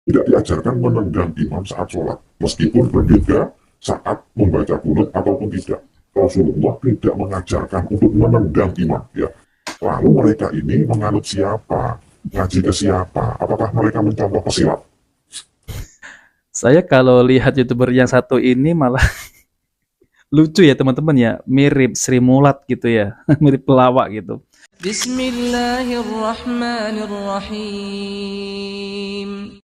Tidak diajarkan menendang imam saat sholat, meskipun berbeda saat membaca kunut ataupun tidak. Rasulullah tidak mengajarkan untuk menendang imam, ya. Lalu mereka ini menganut siapa? Ngaji ke siapa? Apakah mereka mencontoh pesilat? Saya kalau lihat YouTuber yang satu ini malah lucu ya teman-teman ya, mirip Sri Mulat gitu ya, mirip pelawak gitu. Bismillahirrahmanirrahim.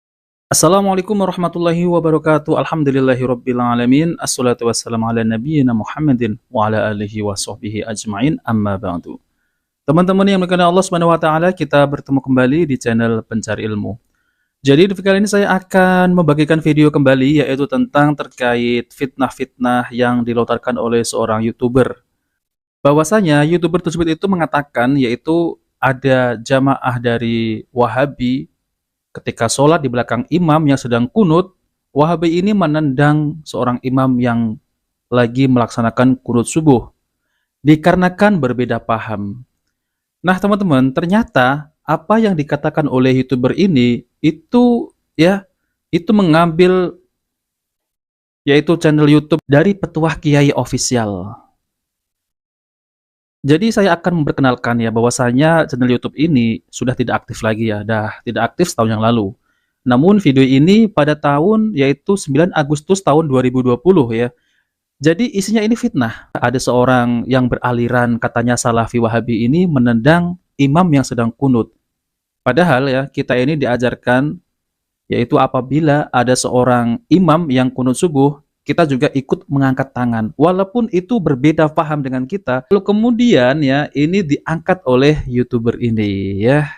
Assalamualaikum warahmatullahi wabarakatuh. Alhamdulillahirabbil alamin. Assalatu wassalamu ala nabiyyina Muhammadin wa ala alihi wa sahbihi ajmain. Amma ba'du. Teman-teman yang dimuliakan Allah Subhanahu wa taala, kita bertemu kembali di channel Pencari Ilmu. Jadi di kali ini saya akan membagikan video kembali yaitu tentang terkait fitnah-fitnah yang dilontarkan oleh seorang YouTuber. Bahwasanya YouTuber tersebut itu mengatakan yaitu ada jamaah dari Wahabi ketika sholat di belakang imam yang sedang kunut, Wahabi ini menendang seorang imam yang lagi melaksanakan kunut subuh. Dikarenakan berbeda paham. Nah teman-teman, ternyata apa yang dikatakan oleh YouTuber ini itu ya itu mengambil yaitu channel YouTube dari Petuah Kiai Official. Jadi saya akan memperkenalkan ya bahwasanya channel YouTube ini sudah tidak aktif lagi ya, dah tidak aktif setahun yang lalu. Namun video ini pada tahun yaitu 9 Agustus tahun 2020 ya. Jadi isinya ini fitnah. Ada seorang yang beraliran katanya Salafi Wahabi ini menendang imam yang sedang kunut. Padahal ya kita ini diajarkan yaitu apabila ada seorang imam yang kunut subuh, kita juga ikut mengangkat tangan. Walaupun itu berbeda paham dengan kita, lalu kemudian ya ini diangkat oleh YouTuber ini ya.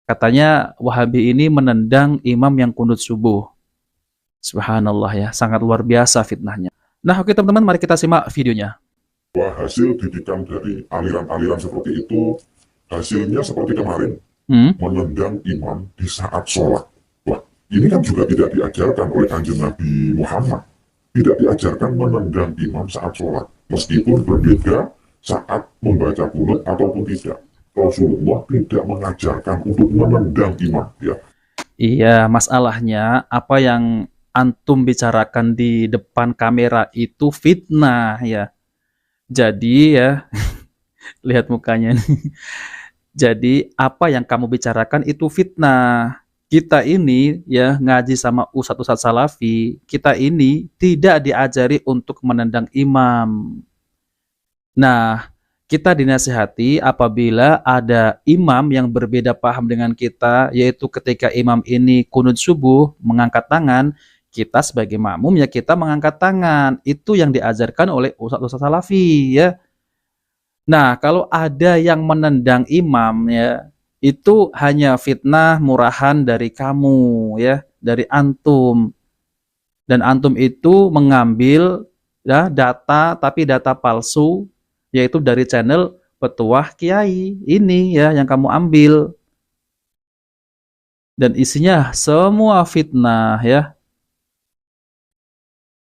Katanya Wahabi ini menendang imam yang kunut subuh. Subhanallah ya, sangat luar biasa fitnahnya. Nah oke teman-teman, mari kita simak videonya. Wah, hasil didikan dari aliran-aliran seperti itu, hasilnya seperti kemarin, Hmm? menendang imam di saat sholat. Wah, ini kan juga tidak diajarkan oleh Kanjeng Nabi Muhammad. Tidak diajarkan menendang imam saat sholat, meskipun berbeda saat membaca kunut ataupun tidak. Rasulullah tidak mengajarkan untuk menendang imam, ya. Iya, masalahnya apa yang antum bicarakan di depan kamera itu fitnah ya. Jadi ya, lihat mukanya nih. Jadi apa yang kamu bicarakan itu fitnah. Kita ini ya ngaji sama ustadz-ustadz salafi, kita ini tidak diajari untuk menendang imam. Nah, kita dinasihati apabila ada imam yang berbeda paham dengan kita, yaitu ketika imam ini kunut subuh, mengangkat tangan, kita sebagai makmum ya kita mengangkat tangan. Itu yang diajarkan oleh ustadz-ustadz salafi ya. Nah, kalau ada yang menendang imam ya, itu hanya fitnah murahan dari kamu ya, dari antum. Dan antum itu mengambil ya data tapi data palsu yaitu dari channel Petuah Kiai ini ya yang kamu ambil dan isinya semua fitnah ya,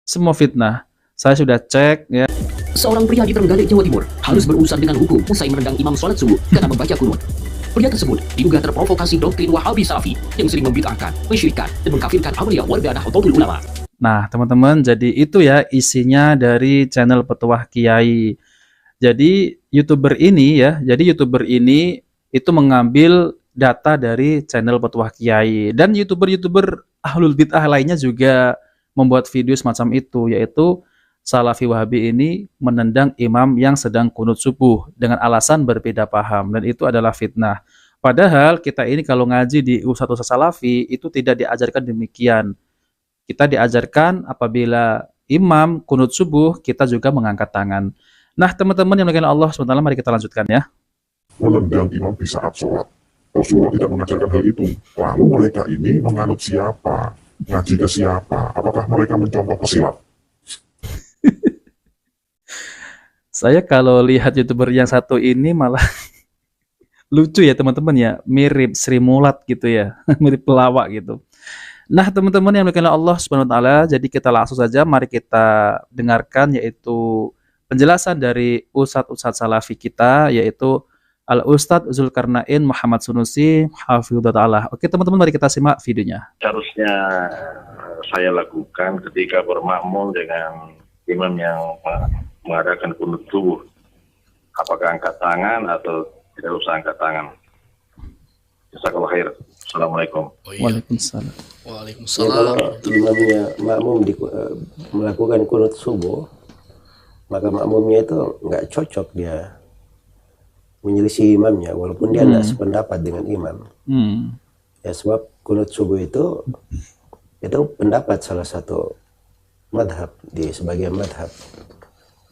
semua fitnah. Saya sudah cek ya. Seorang pria di Trenggalek, Jawa Timur harus berurusan dengan hukum usai menendang imam sholat subuh karena membaca kunut. Pria tersebut diduga terprovokasi doktrin Wahabi Salafi yang sering membid'ahkan, mensyirikkan, dan mengkafirkan awliya warga Nahdlatul Ulama. Nah, teman-teman, jadi itu ya isinya dari channel Petuah Kiai. Jadi YouTuber ini itu mengambil data dari channel Petuah Kiai dan YouTuber-YouTuber ahlul bid'ah lainnya juga membuat video semacam itu yaitu Salafi Wahabi ini menendang imam yang sedang kunut subuh dengan alasan berbeda paham dan itu adalah fitnah. Padahal kita ini kalau ngaji di ustadz-ustadz Salafi itu tidak diajarkan demikian. Kita diajarkan apabila imam kunut subuh kita juga mengangkat tangan. Nah teman-teman yang dimuliakan Allah SWT, mari kita lanjutkan ya. Menendang imam di saat sholat. Rasulullah tidak mengajarkan hal itu. Lalu mereka ini menganut siapa? Ngaji ke siapa? Apakah mereka mencontoh pesilat? Saya kalau lihat YouTuber yang satu ini malah lucu ya teman-teman ya, mirip Sri Mulat gitu ya, mirip pelawak gitu. Nah teman-teman yang dimuliakan Allah Subhanahu Wa Taala, jadi kita langsung saja mari kita dengarkan yaitu penjelasan dari ustadz-ustadz salafi kita yaitu Al Ustadz Zulkarnain Muhammad Sunusi hafizahullah taala. Oke teman-teman, mari kita simak videonya. Seharusnya saya lakukan ketika bermakmum dengan imam yang mengadakan kunut subuh? Apakah angkat tangan atau tidak usah angkat tangan? Jazakallahu khair. Assalamualaikum. Oh iya. Waalaikumsalam. Ya, Waalaikumsalam. kalau imamnya makmum melakukan kunut subuh, maka makmumnya itu nggak cocok dia menyelisih imamnya, walaupun dia tidak sependapat dengan imam. Ya, sebab kunut subuh itu pendapat salah satu madhab di sebagian madhab.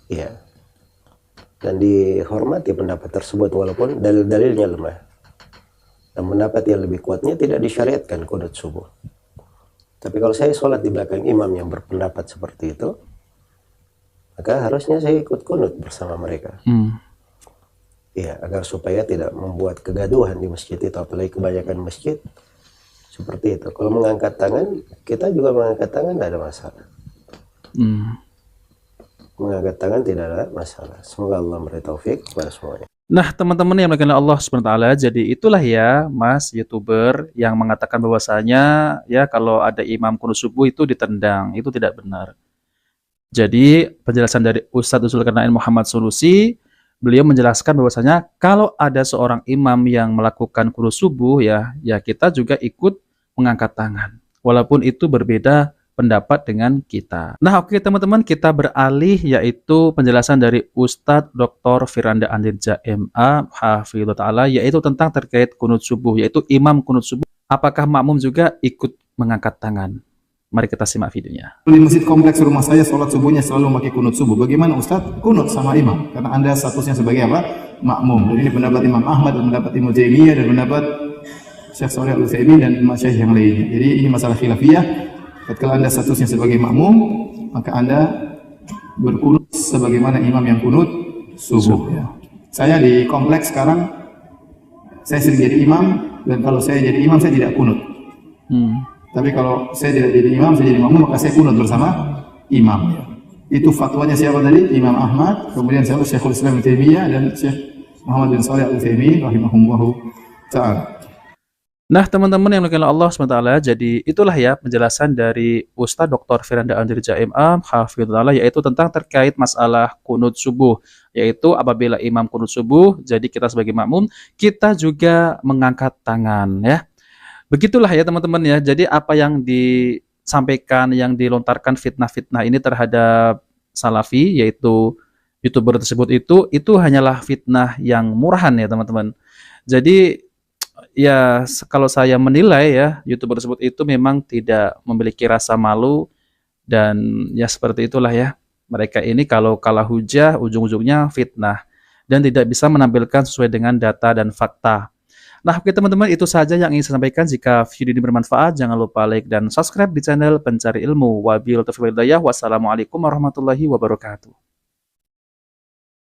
Ya, dan dihormati pendapat tersebut walaupun dalil-dalilnya lemah. Dan pendapat yang lebih kuatnya tidak disyariatkan kunut subuh. Tapi kalau saya sholat di belakang imam yang berpendapat seperti itu, maka harusnya saya ikut kunut bersama mereka. Ya, agar supaya tidak membuat kegaduhan di masjid itu, apalagi kebanyakan masjid seperti itu. Kalau mengangkat tangan, kita juga mengangkat tangan tidak ada masalah. Mengangkat tangan tidak ada masalah. Semoga Allah memberi taufik kepada semuanya. Nah, teman-teman yang dimuliakan Allah Subhanahu wa taala, jadi itulah ya Mas YouTuber yang mengatakan bahwasanya ya kalau ada imam kunut subuh itu ditendang, itu tidak benar. Jadi penjelasan dari Ustadz Zulkarnain Muhammad Sunusi, beliau menjelaskan bahwasanya kalau ada seorang imam yang melakukan kunut subuh ya kita juga ikut mengangkat tangan, walaupun itu berbeda pendapat dengan kita. Nah, oke teman-teman, kita beralih yaitu penjelasan dari Ustadz Dr. Firanda Andirja MA hafizahullah taala, yaitu tentang terkait kunut subuh, yaitu imam kunut subuh, apakah makmum juga ikut mengangkat tangan? Mari kita simak videonya. Di masjid kompleks rumah saya sholat subuhnya selalu memakai kunut subuh. Bagaimana Ustadz? Kunut sama imam, karena Anda statusnya sebagai apa? Makmum. Dan ini pendapat Imam Ahmad, dan pendapat Ibnu Taimiyah, dan pendapat Syekh Shalih Al Utsaimin dan masyayikh yang lainnya. Jadi ini masalah khilafiyah. Ketika Anda statusnya sebagai makmum, maka Anda berkunut sebagaimana imam yang kunut subuh. Ya. Saya di kompleks sekarang, saya sering jadi imam, dan kalau saya jadi imam saya tidak kunut. Tapi kalau saya tidak jadi imam, saya jadi makmum, maka saya kunut bersama imam. Ya. Itu fatwanya siapa tadi? Imam Ahmad, kemudian siapa? Syekhul Islam Ibnu Taimiyah dan Syekh Muhammad bin Shalih Al Utsaimin rahimahullahu taala. Nah, teman-teman yang dimuliakan Allah SWT, jadi itulah ya penjelasan dari Ustadz Dr. Firanda Andirja MA hafizahullah, yaitu tentang terkait masalah kunut subuh, yaitu apabila imam kunut subuh, jadi kita sebagai makmum, kita juga mengangkat tangan ya. Begitulah ya teman-teman ya, jadi apa yang disampaikan, yang dilontarkan fitnah-fitnah ini terhadap Salafi, yaitu YouTuber tersebut itu hanyalah fitnah yang murahan ya teman-teman. Jadi ya kalau saya menilai ya YouTuber tersebut itu memang tidak memiliki rasa malu, dan ya seperti itulah ya, mereka ini kalau kalah hujah ujung-ujungnya fitnah dan tidak bisa menampilkan sesuai dengan data dan fakta. Nah, oke teman-teman, itu saja yang ingin saya sampaikan. Jika video ini bermanfaat, jangan lupa like dan subscribe di channel Pencari Ilmu. Wabillahi taufiq wal hidayah. Wassalamualaikum warahmatullahi wabarakatuh.